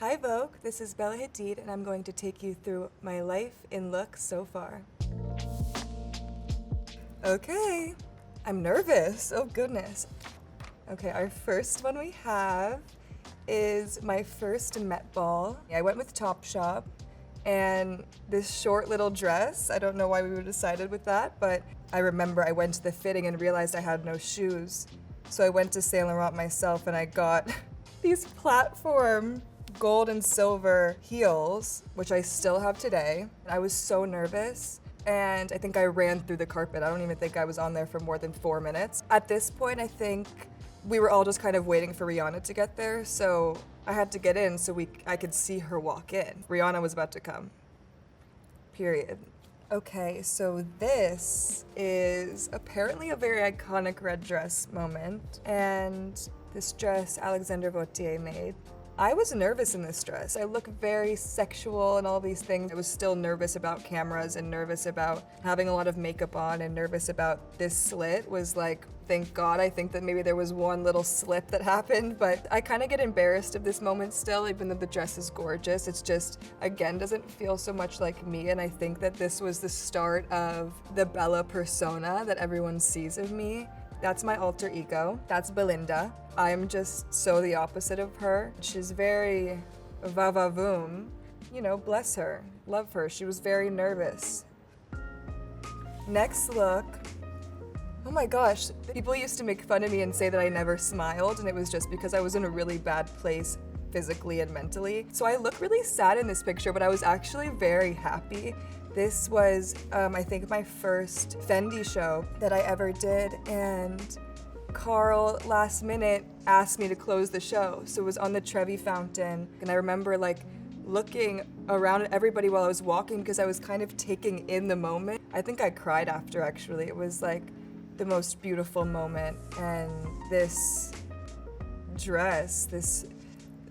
Hi Vogue, this is Bella Hadid and I'm going to take you through my life in looks so far. Okay, I'm nervous, oh goodness. Okay, our first one we have is my first Met Ball. I went with Topshop and this short little dress, I don't know why we decided with that, but I remember I went to the fitting and realized I had no shoes. So I went to Saint Laurent myself and I got these platform gold and silver heels, which I still have today. I was so nervous and I think I ran through the carpet. I don't even think I was on there for more than 4 minutes. At this point, I think we were all just kind of waiting for Rihanna to get there, so I had to get in so I could see her walk in. Rihanna was about to come, period. Okay, so this is apparently a very iconic red dress moment, and this dress Alexander Vautier made. I was nervous in this dress. I look very sexual and all these things. I was still nervous about cameras and nervous about having a lot of makeup on and nervous about this slit was like, thank God, I think that maybe there was one little slip that happened, but I kind of get embarrassed of this moment still, even though the dress is gorgeous. It's just, again, doesn't feel so much like me, and I think that this was the start of the Bella persona that everyone sees of me. That's my alter ego. That's Belinda. I'm just so the opposite of her. She's very va-va-voom. You know, bless her. Love her. She was very nervous. Next look. Oh my gosh. People used to make fun of me and say that I never smiled, and it was just because I was in a really bad place physically and mentally. So I look really sad in this picture, but I was actually very happy. This was, I think, my first Fendi show that I ever did, and Carl, last minute, asked me to close the show. So it was on the Trevi Fountain, and I remember looking around at everybody while I was walking because I was kind of taking in the moment. I think I cried after, actually. It was like the most beautiful moment, and this dress, this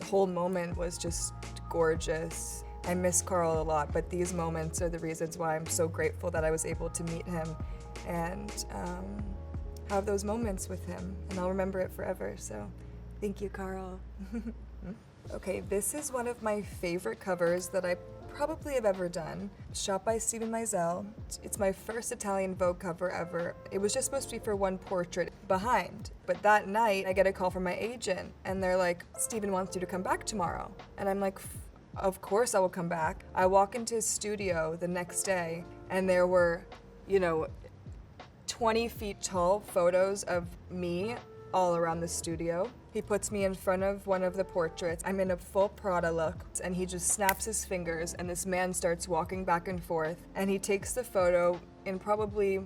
whole moment was just gorgeous. I miss Carl a lot, but these moments are the reasons why I'm so grateful that I was able to meet him and have those moments with him, and I'll remember it forever, so thank you, Carl. Okay, this is one of my favorite covers that I probably have ever done. Shot by Steven Meisel. It's my first Italian Vogue cover ever. It was just supposed to be for one portrait behind, but that night I get a call from my agent, and they're like, Steven wants you to come back tomorrow. And I'm like, of course I will come back. I walk into his studio the next day, and there were, 20 feet tall photos of me all around the studio. He puts me in front of one of the portraits. I'm in a full Prada look, and he just snaps his fingers, and this man starts walking back and forth, and he takes the photo in probably,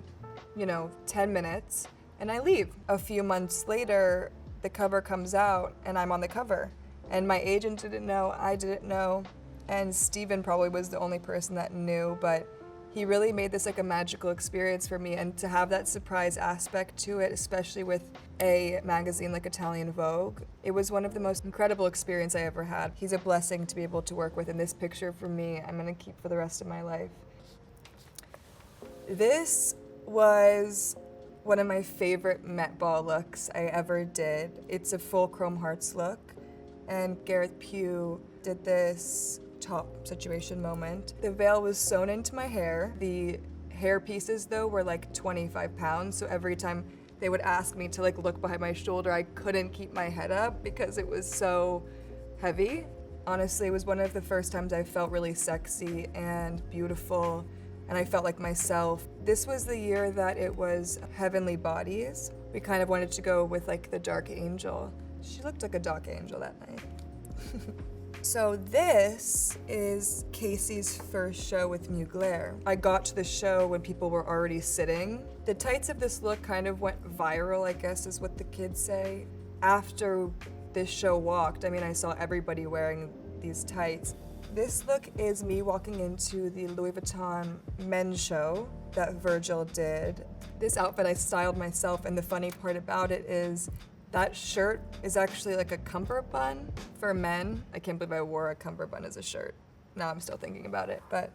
10 minutes, and I leave. A few months later, the cover comes out, and I'm on the cover. And my agent didn't know, I didn't know, and Steven probably was the only person that knew, but he really made this like a magical experience for me, and to have that surprise aspect to it, especially with a magazine like Italian Vogue, it was one of the most incredible experiences I ever had. He's a blessing to be able to work with, and this picture for me, I'm gonna keep for the rest of my life. This was one of my favorite Met Ball looks I ever did. It's a full chrome hearts look, and Gareth Pugh did this top situation moment. The veil was sewn into my hair. The hair pieces though were like 25 pounds, so every time they would ask me to look behind my shoulder, I couldn't keep my head up because it was so heavy. Honestly, it was one of the first times I felt really sexy and beautiful, and I felt like myself. This was the year that it was Heavenly Bodies. We kind of wanted to go with the Dark Angel. She looked like a dark angel that night. So this is Casey's first show with Mugler. I got to the show when people were already sitting. The tights of this look kind of went viral, I guess is what the kids say. After this show walked, I saw everybody wearing these tights. This look is me walking into the Louis Vuitton men's show that Virgil did. This outfit I styled myself, and the funny part about it is that shirt is actually like a cummerbund for men. I can't believe I wore a cummerbund as a shirt. Now I'm still thinking about it, but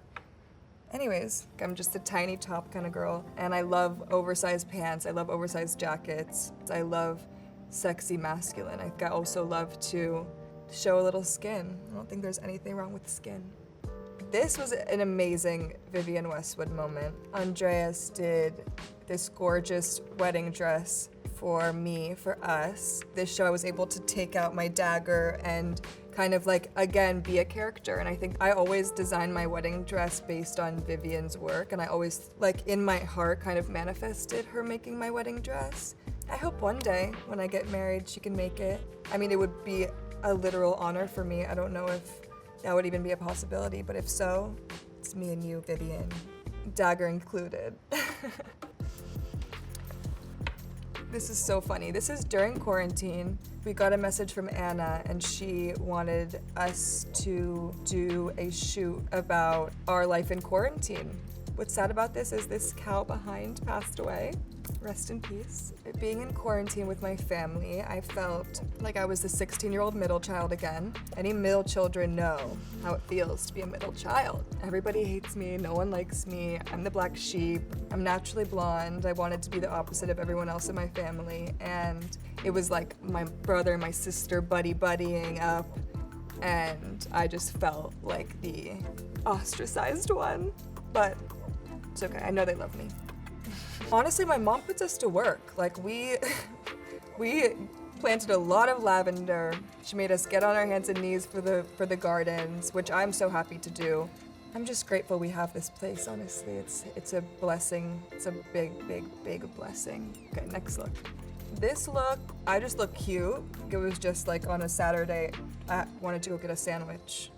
anyways, I'm just a tiny top kind of girl, and I love oversized pants, I love oversized jackets, I love sexy masculine. I also love to show a little skin. I don't think there's anything wrong with skin. This was an amazing Vivienne Westwood moment. Andreas did this gorgeous wedding dress for me, for us. This show I was able to take out my dagger and kind of like, again, be a character. And I think I always design my wedding dress based on Vivienne's work, and I always, like, in my heart kind of manifested her making my wedding dress. I hope one day when I get married she can make it. I mean, it would be a literal honor for me. I don't know if that would even be a possibility, but if so, it's me and you, Vivienne. Dagger included. This is so funny. This is during quarantine. We got a message from Anna, and she wanted us to do a shoot about our life in quarantine. What's sad about this is this cow behind passed away. Rest in peace. Being in quarantine with my family, I felt like I was the 16-year-old middle child again. Any middle children know how it feels to be a middle child. Everybody hates me, no one likes me, I'm the black sheep, I'm naturally blonde, I wanted to be the opposite of everyone else in my family, and it was like my brother and my sister buddying up, and I just felt like the ostracized one, but it's okay, I know they love me. Honestly, my mom puts us to work. Like, we planted a lot of lavender. She made us get on our hands and knees for the gardens, which I'm so happy to do. I'm just grateful we have this place, honestly. It's a blessing. It's a big blessing. Okay, next look. This look, I just look cute. It was just like on a Saturday, I wanted to go get a sandwich.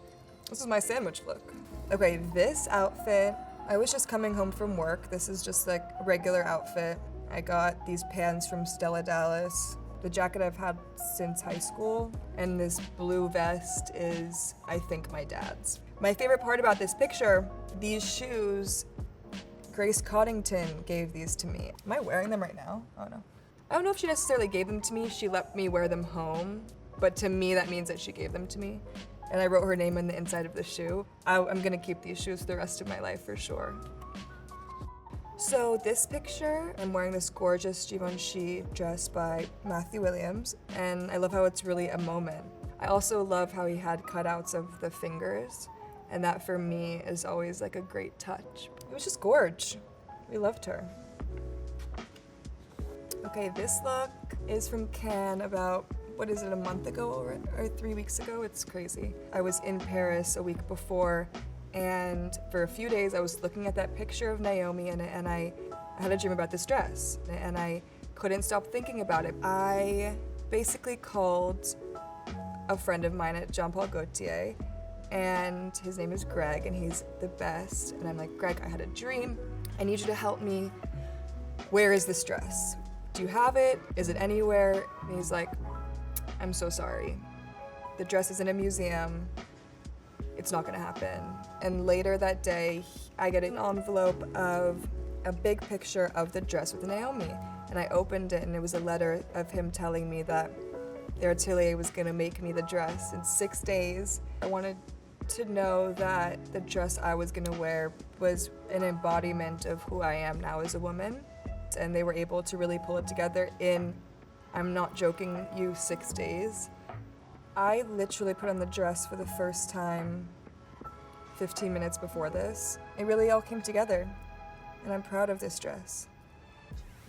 This is my sandwich look. Okay, this outfit, I was just coming home from work. This is just like a regular outfit. I got these pants from Stella Dallas, the jacket I've had since high school, and this blue vest is, I think, my dad's. My favorite part about this picture, these shoes, Grace Coddington gave these to me. Am I wearing them right now? Oh no. I don't know if she necessarily gave them to me, she let me wear them home, but to me that means that she gave them to me. And I wrote her name on the inside of the shoe. I'm gonna keep these shoes for the rest of my life for sure. So this picture, I'm wearing this gorgeous Givenchy dress by Matthew Williams, and I love how it's really a moment. I also love how he had cutouts of the fingers, and that for me is always like a great touch. It was just gorge. We loved her. Okay, this look is from Cannes about, what is it, a month ago or 3 weeks ago? It's crazy. I was in Paris a week before, and for a few days I was looking at that picture of Naomi and I had a dream about this dress, and I couldn't stop thinking about it. I basically called a friend of mine at Jean Paul Gaultier, and his name is Greg, and he's the best. And I'm like, Greg, I had a dream. I need you to help me. Where is this dress? Do you have it? Is it anywhere? And he's like, I'm so sorry. The dress is in a museum. It's not gonna happen. And later that day, I get an envelope of a big picture of the dress with Naomi. And I opened it, and it was a letter of him telling me that their atelier was gonna make me the dress in 6 days. I wanted to know that the dress I was gonna wear was an embodiment of who I am now as a woman. And they were able to really pull it together in, I'm not joking you, 6 days. I literally put on the dress for the first time 15 minutes before this. It really all came together, and I'm proud of this dress.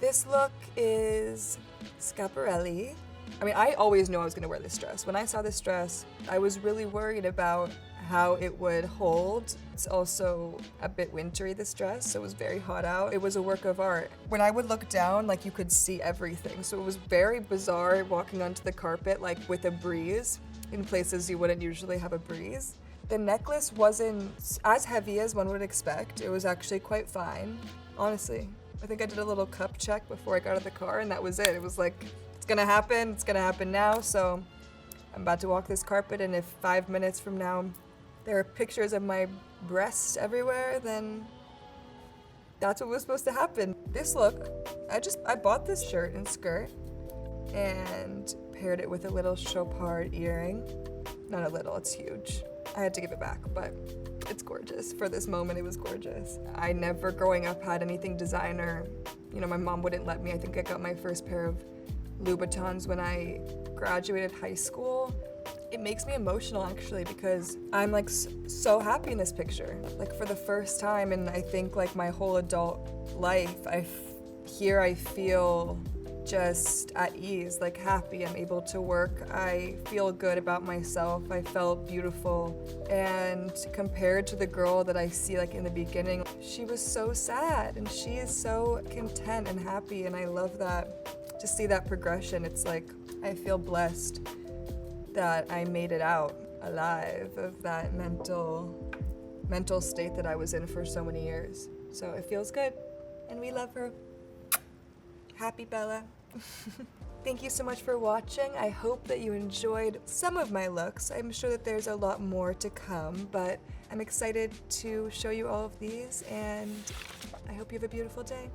This look is Schiaparelli. I mean, I always knew I was gonna wear this dress. When I saw this dress, I was really worried about how it would hold. It's also a bit wintry, this dress, so it was very hot out. It was a work of art. When I would look down, like, you could see everything, so it was very bizarre walking onto the carpet, like, with a breeze in places you wouldn't usually have a breeze. The necklace wasn't as heavy as one would expect. It was actually quite fine, honestly. I think I did a little cup check before I got out of the car, and that was it. It was like, it's gonna happen now, so I'm about to walk this carpet, and if 5 minutes from now there are pictures of my breasts everywhere, then that's what was supposed to happen. This look, I bought this shirt and skirt and paired it with a little chopard earring. Not a little, it's huge. I had to give it back, but it's gorgeous. For this moment, it was gorgeous. I never, growing up, had anything designer. You know, my mom wouldn't let me. I think I got my first pair of Louboutins when I graduated high school. It makes me emotional actually because I'm like so happy in this picture. Like for the first time in I think like my whole adult life, I feel just at ease, like happy. I'm able to work. I feel good about myself. I felt beautiful. And compared to the girl that I see like in the beginning, she was so sad and she is so content and happy, and I love that. To see that progression, it's like I feel blessed that I made it out alive of that mental state that I was in for so many years. So it feels good, and we love her. Happy Bella. Thank you so much for watching. I hope that you enjoyed some of my looks. I'm sure that there's a lot more to come, but I'm excited to show you all of these, and I hope you have a beautiful day.